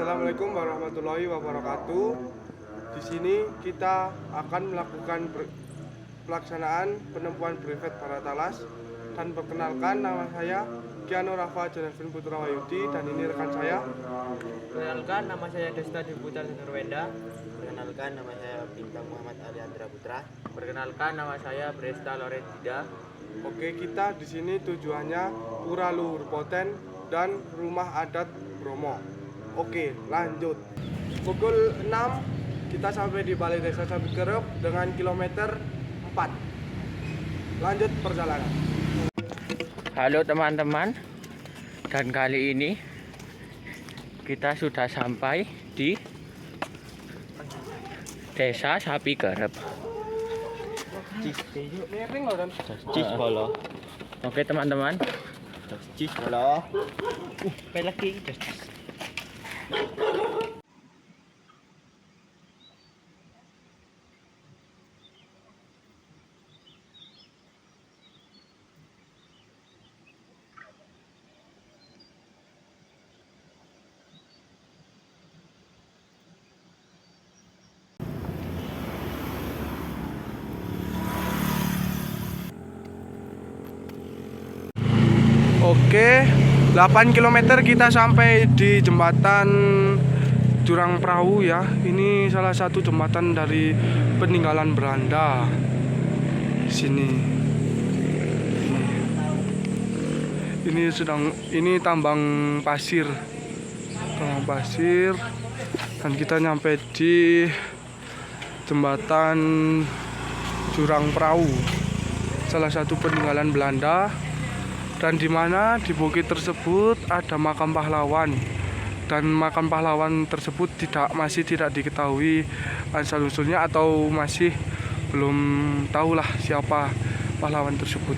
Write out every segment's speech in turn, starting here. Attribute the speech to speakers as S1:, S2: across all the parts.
S1: Assalamualaikum warahmatullahi wabarakatuh. Di sini kita akan melakukan pelaksanaan penempuan brevet para talas. Dan perkenalkan, nama saya Kiano Rafa Janarvin Putra Wayudi, dan ini rekan saya.
S2: Perkenalkan, nama saya Desta Diputar Nurwenda. Perkenalkan, nama saya Bintang Muhammad Aliandra Putra. Perkenalkan, nama saya Bresta Lorenzida.
S1: Oke, kita di sini tujuannya Pura Luhur Poten dan Rumah Adat Bromo. Oke, lanjut. Pukul 6 kita sampai di Balai Desa Sabikerep dengan kilometer 4. Lanjut perjalanan.
S3: Halo teman-teman, dan kali ini kita sudah sampai di Desa Sabikerep. Ciskolo. Oke teman-teman.
S2: Ciskolo.
S3: Lagi.
S1: Oke, 8 km kita sampai di jembatan Jurang Perahu ya. Ini salah satu jembatan dari peninggalan Belanda. Sini. Ini tambang pasir. Tambang pasir. Dan kita nyampe di jembatan Jurang Perahu. Salah satu peninggalan Belanda. Dan di mana di bukit tersebut ada makam pahlawan, dan makam pahlawan tersebut masih tidak diketahui asal usulnya, atau masih belum tahulah siapa pahlawan tersebut.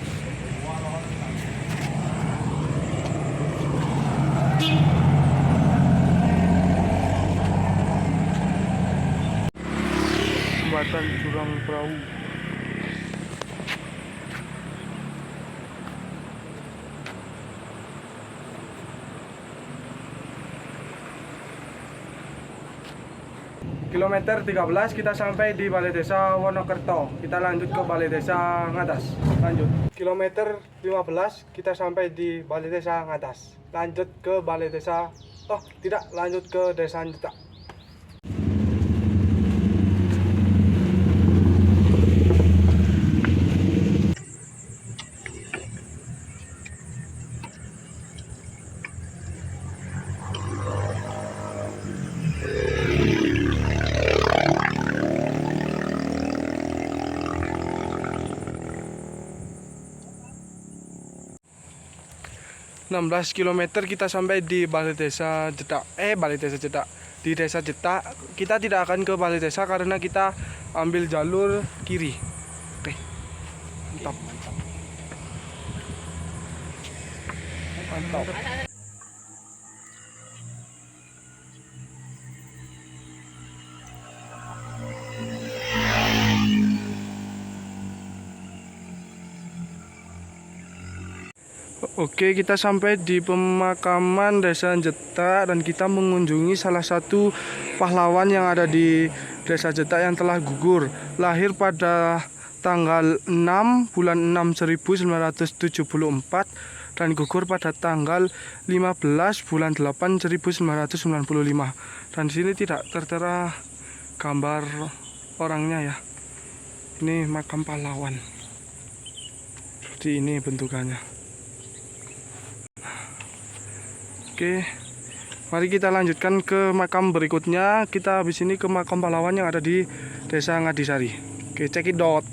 S1: Jembatan Jurang Perahu. Kilometer 13 kita sampai di Balai Desa Wonokerto. Kita lanjut ke Balai Desa Ngadas. Lanjut. Kilometer 15 kita sampai di Balai Desa Ngadas. Lanjut ke Balai Desa. Oh, tidak, lanjut ke Desa Njeta. Kilometer kita sampai di Balai Desa Jedak. Balai Desa Jedak. Di Desa Jedak kita tidak akan ke Balai Desa karena kita ambil jalur kiri. Oke. Mantap. Mantap. Oke, kita sampai di pemakaman Desa Jedak dan kita mengunjungi salah satu pahlawan yang ada di Desa Jedak yang telah gugur. Lahir pada tanggal 6 bulan 6 1974 dan gugur pada tanggal 15 bulan 8 1995. Dan di sini tidak tertera gambar orangnya ya. Ini makam pahlawan. Seperti ini bentukannya. Oke, mari kita lanjutkan ke makam berikutnya. Kita habis ini ke makam pahlawan yang ada di Desa Ngadisari. Oke, cekidot.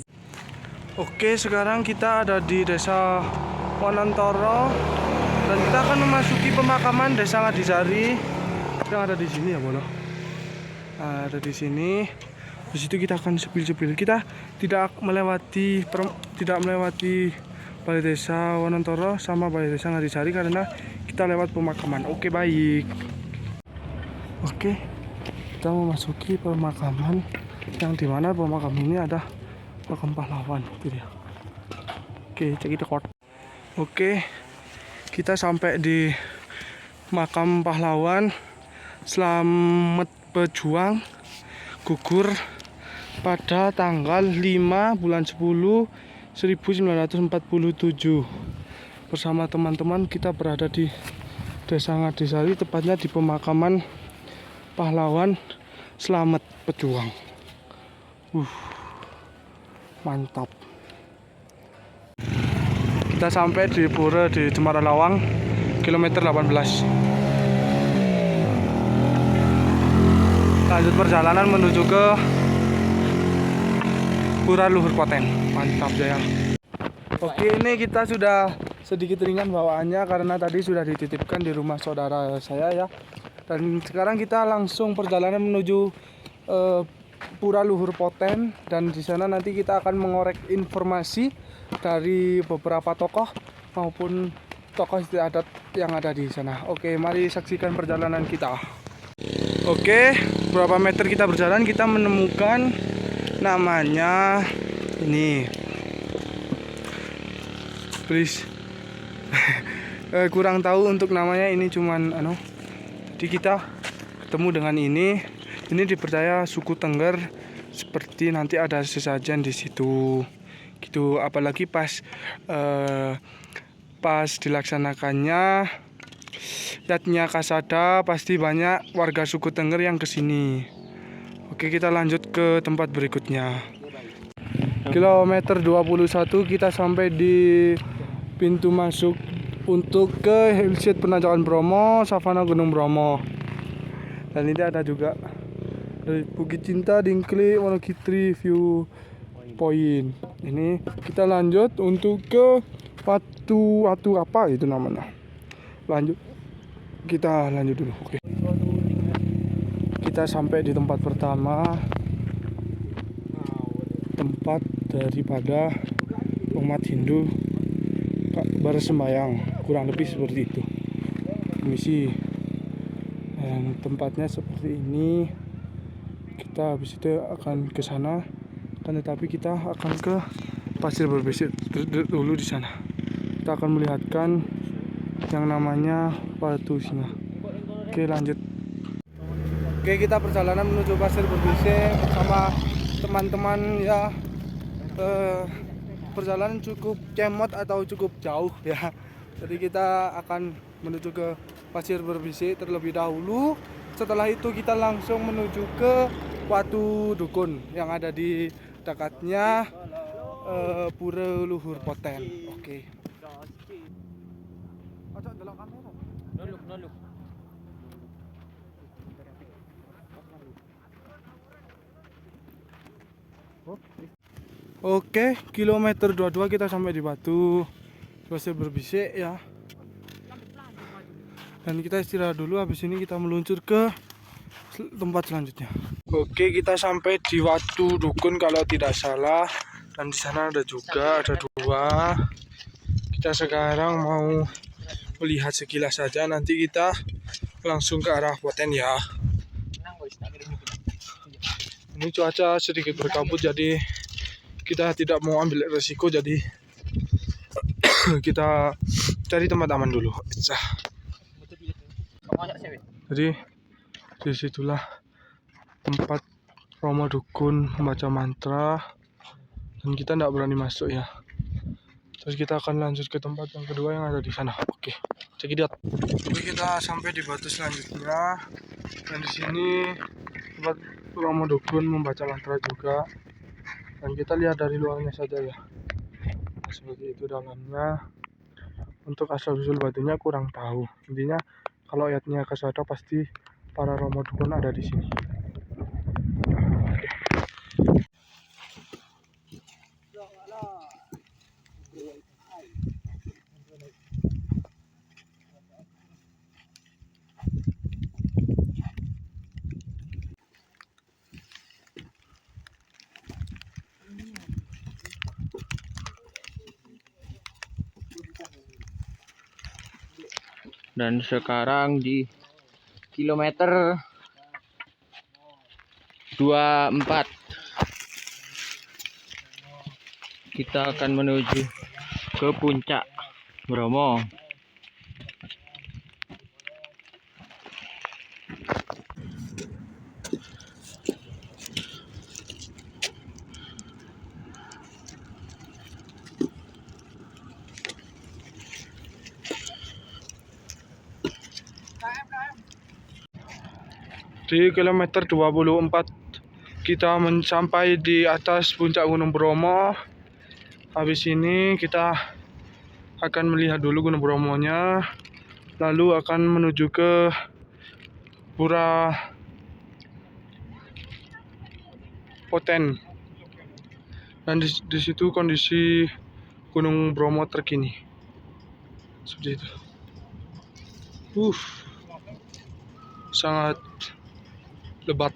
S1: Oke, sekarang kita ada di Desa Wonontoro dan kita akan memasuki pemakaman Desa Ngadisari yang ada di sini ya, Bono. Ada di sini. Di situ kita akan sepil-sepil. Kita tidak melewati Balai Desa Wonontoro sama Balai Desa Ngadisari karena kita lewat pemakaman. Oke, baik. Oke, kita memasuki pemakaman yang dimana pemakaman ini ada makam pahlawan. Itu dia. Oke, cek itu kot. Oke, kita sampai di makam pahlawan Selamat Pejuang gugur pada tanggal 5 bulan 10 1947. Bersama teman-teman kita berada di Desa Ngadisari, tepatnya di pemakaman pahlawan Selamat Pejuang. Mantap. Kita sampai di pura di Cemara Lawang, kilometer 18. Lanjut perjalanan menuju ke Pura Luhur Poten. Mantap Jaya. Oke, ini kita sudah sedikit ringan bawaannya karena tadi sudah dititipkan di rumah saudara saya ya. Dan sekarang kita langsung perjalanan menuju Pura Luhur Poten, dan di sana nanti kita akan mengorek informasi dari beberapa tokoh maupun tokoh istiadat yang ada di sana. Oke, mari saksikan perjalanan kita. Oke, berapa meter kita berjalan kita menemukan namanya ini. Please. Kurang tahu untuk namanya, ini cuman jadi kita ketemu dengan ini. Ini dipercaya suku Tengger, seperti nanti ada sesajen di situ. Gitu, apalagi pas dilaksanakannya Yatnya Kasada, pasti banyak warga suku Tengger yang kesini. Oke, kita lanjut ke tempat berikutnya. Kilometer 21 kita sampai di pintu masuk untuk ke Hillside Penanjakan Bromo, Savana Gunung Bromo. Dan ini ada juga dari Bukit Cinta, Dingkli, Wonogiri View Point. Ini kita lanjut untuk ke Watu apa itu namanya. Kita lanjut dulu. Oke. Kita sampai di tempat pertama, tempat daripada umat Hindu bersembayang, kurang lebih seperti itu. Misi dan tempatnya seperti ini. Kita habis itu akan ke sana, tetapi kita akan ke Pasir Berbisik dulu di sana. Kita akan melihatkan yang namanya Batu Singa. Oke, lanjut. Oke, kita perjalanan menuju Pasir Berbisik bersama teman-teman ya. Perjalanan cukup cemot atau cukup jauh ya. Jadi kita akan menuju ke Pasir Berbisik terlebih dahulu. Setelah itu kita langsung menuju ke Watu Dukun yang ada di dekatnya Pura Luhur Poten. Oke. Oke, kilometer 22 kita sampai di Batu Pasir Berbisik ya. Dan kita istirahat dulu, habis ini kita meluncur ke tempat selanjutnya. Oke, kita sampai di Watu Dukun kalau tidak salah. Dan di sana ada dua. Kita sekarang mau melihat sekilas saja, nanti kita langsung ke arah Poten ya. Ini cuaca sedikit berkabut, jadi kita tidak mau ambil resiko, jadi kita cari tempat aman dulu. Jadi disitulah tempat Romo Dukun membaca mantra, dan kita tidak berani masuk ya. Terus kita akan lanjut ke tempat yang kedua yang ada di sana. Oke, check it out. Oke, kita sampai di batu selanjutnya, dan di sini tempat Romo Dukun membaca mantra juga. Dan kita lihat dari luarnya saja ya. Seperti itu dalamnya. Untuk asal-usul batunya kurang tahu. Intinya kalau Yatnya Kasada pasti para Romo Dukun ada di sini.
S3: Dan sekarang di kilometer 24 kita akan menuju ke puncak Bromo.
S1: Di kilometer 24 kita sampai di atas puncak Gunung Bromo. Habis ini kita akan melihat dulu Gunung Bromonya, lalu akan menuju ke Pura Poten. Dan di situ kondisi Gunung Bromo terkini. Seperti itu. Sangat lebat.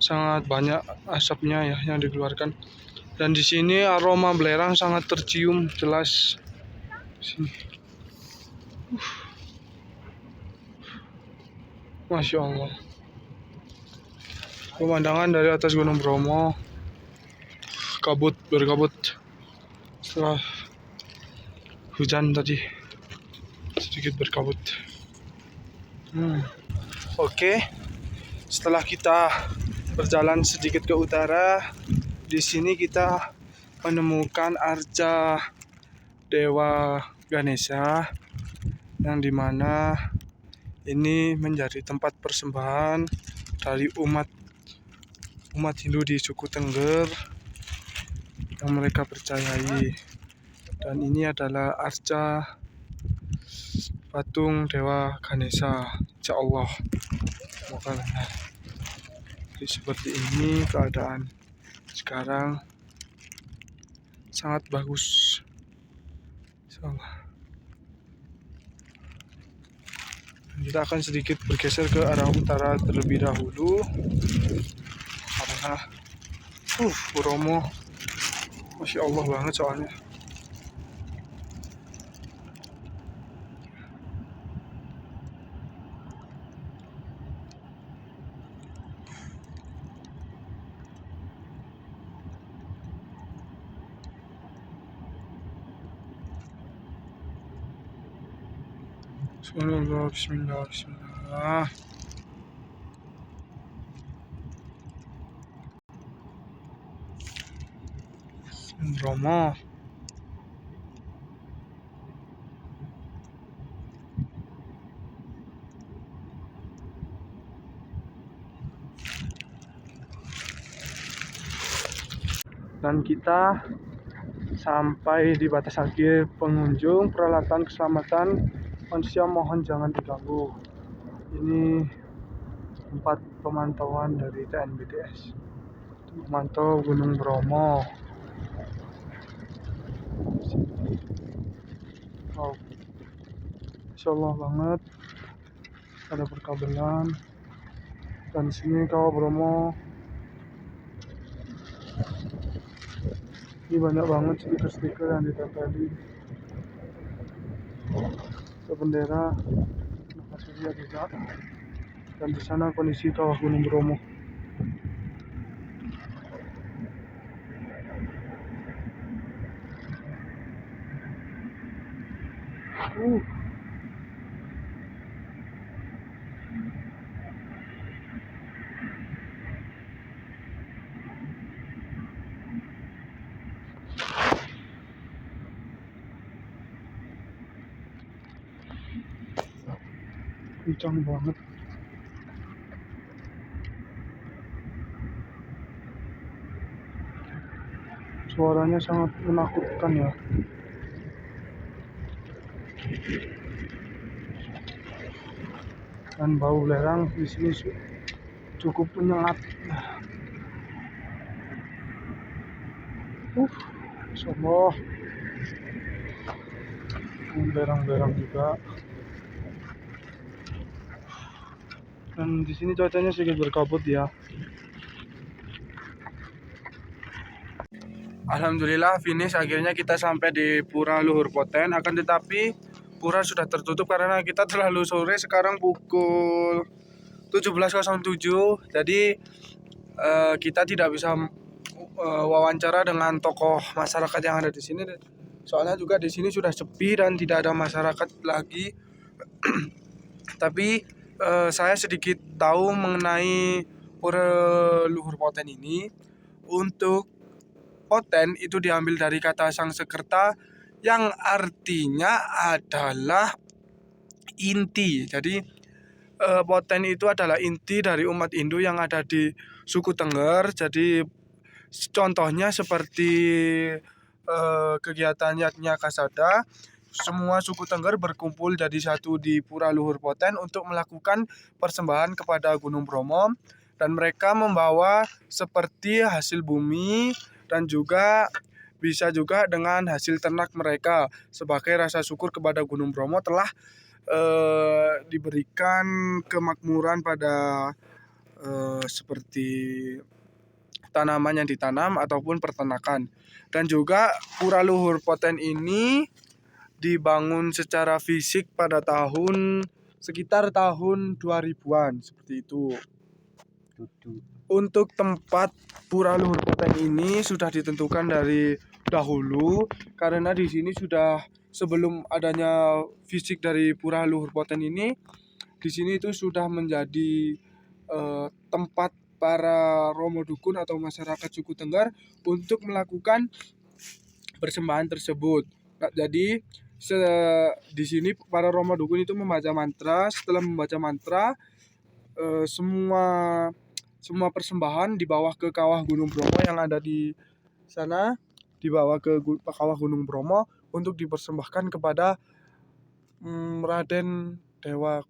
S1: Sangat banyak asapnya ya yang dikeluarkan. Dan di sini aroma belerang sangat tercium jelas. Sini. Masya Allah. Pemandangan dari atas Gunung Bromo berkabut setelah hujan tadi, sedikit berkabut. Oke. Setelah kita berjalan sedikit ke utara, di sini kita menemukan arca Dewa Ganesha, yang dimana ini menjadi tempat persembahan dari umat Hindu di suku Tengger yang mereka percayai. Dan ini adalah arca patung Dewa Ganesha, insya Allah. Jadi seperti ini keadaan sekarang, sangat bagus, insya Allah. Kita akan sedikit bergeser ke arah utara terlebih dahulu karena Bromo Masya Allah banget soalnya. Bismillah, bismillah, bismillah. Bromo. Dan kita sampai di batas akhir pengunjung. Peralatan keselamatan manusia mohon jangan diganggu. Ini tempat pemantauan dari TNBDS, memantau Gunung Bromo. Wow, Insya Allah banget, ada perkabelan. Dan sini Kawah Bromo. Ini banyak banget stiker-stiker yang ditempeli. Ke bendera Surya juga. Dan di sana kondisi Kawah Gunung Bromo. Kencang banget. Suaranya sangat menakutkan ya. Dan bau belerang di sini cukup menyengat. Insyaallah. Belerang-belerang juga. Dan di sini cuacanya sedikit berkabut ya. Alhamdulillah finish, akhirnya kita sampai di Pura Luhur Poten. Akan tetapi pura sudah tertutup karena kita terlalu sore. Sekarang pukul 17.07. Jadi kita tidak bisa wawancara dengan tokoh masyarakat yang ada di sini. Soalnya juga di sini sudah sepi dan tidak ada masyarakat lagi. Tapi saya sedikit tahu mengenai Pura Luhur Poten ini. Untuk Poten itu diambil dari kata Sangsekerta yang artinya adalah inti. Jadi Poten itu adalah inti dari umat Hindu yang ada di suku Tengger. Jadi contohnya seperti kegiatan Yatnya Kasada, semua suku Tengger berkumpul jadi satu di Pura Luhur Poten untuk melakukan persembahan kepada Gunung Bromo, dan mereka membawa seperti hasil bumi dan juga bisa juga dengan hasil ternak mereka sebagai rasa syukur kepada Gunung Bromo telah diberikan kemakmuran pada seperti tanaman yang ditanam ataupun peternakan. Dan juga Pura Luhur Poten ini dibangun secara fisik pada sekitar tahun 2000-an seperti itu. Untuk tempat Pura Luhur Poten ini sudah ditentukan dari dahulu karena di sini sudah sebelum adanya fisik dari Pura Luhur Poten ini, di sini itu sudah menjadi tempat para romo dukun atau masyarakat suku Tengger untuk melakukan persembahan tersebut. Nah, jadi di sini para romo dukun itu membaca mantra. Setelah membaca mantra, semua persembahan dibawa ke kawah Gunung Bromo yang ada di sana, dibawa ke kawah Gunung Bromo untuk dipersembahkan kepada Raden Dewa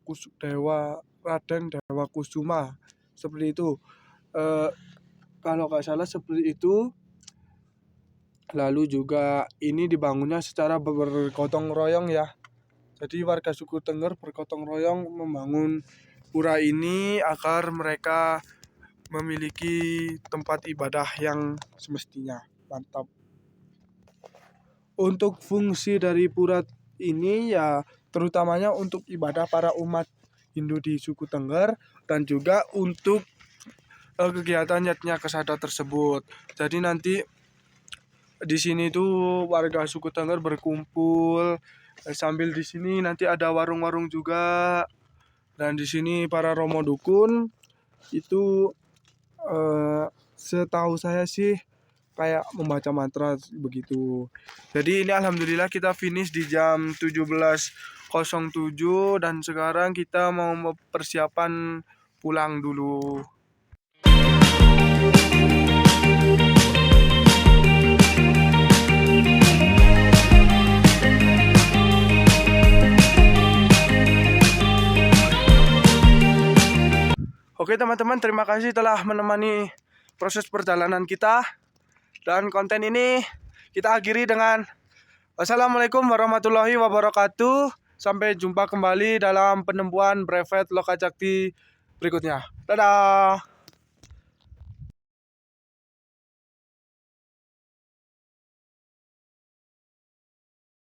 S1: Kusuma seperti itu. Kalau nggak salah seperti itu. Lalu juga ini dibangunnya secara bergotong royong ya. Jadi warga suku Tengger bergotong royong membangun pura ini agar mereka memiliki tempat ibadah yang semestinya. Mantap. Untuk fungsi dari pura ini ya terutamanya untuk ibadah para umat Hindu di suku Tengger dan juga untuk kegiatan Yatnya Kasada tersebut. Jadi nanti di sini tuh warga suku Tengger berkumpul, sambil di sini nanti ada warung-warung juga, dan di sini para romo dukun itu setahu saya sih kayak membaca mantra begitu. Jadi ini alhamdulillah kita finish di jam 17.07 dan sekarang kita mau persiapan pulang dulu. Oke teman-teman, terima kasih telah menemani proses perjalanan kita. Dan konten ini kita akhiri dengan wassalamualaikum warahmatullahi wabarakatuh. Sampai jumpa kembali dalam penemuan brevet Lokajakti berikutnya. Dadah.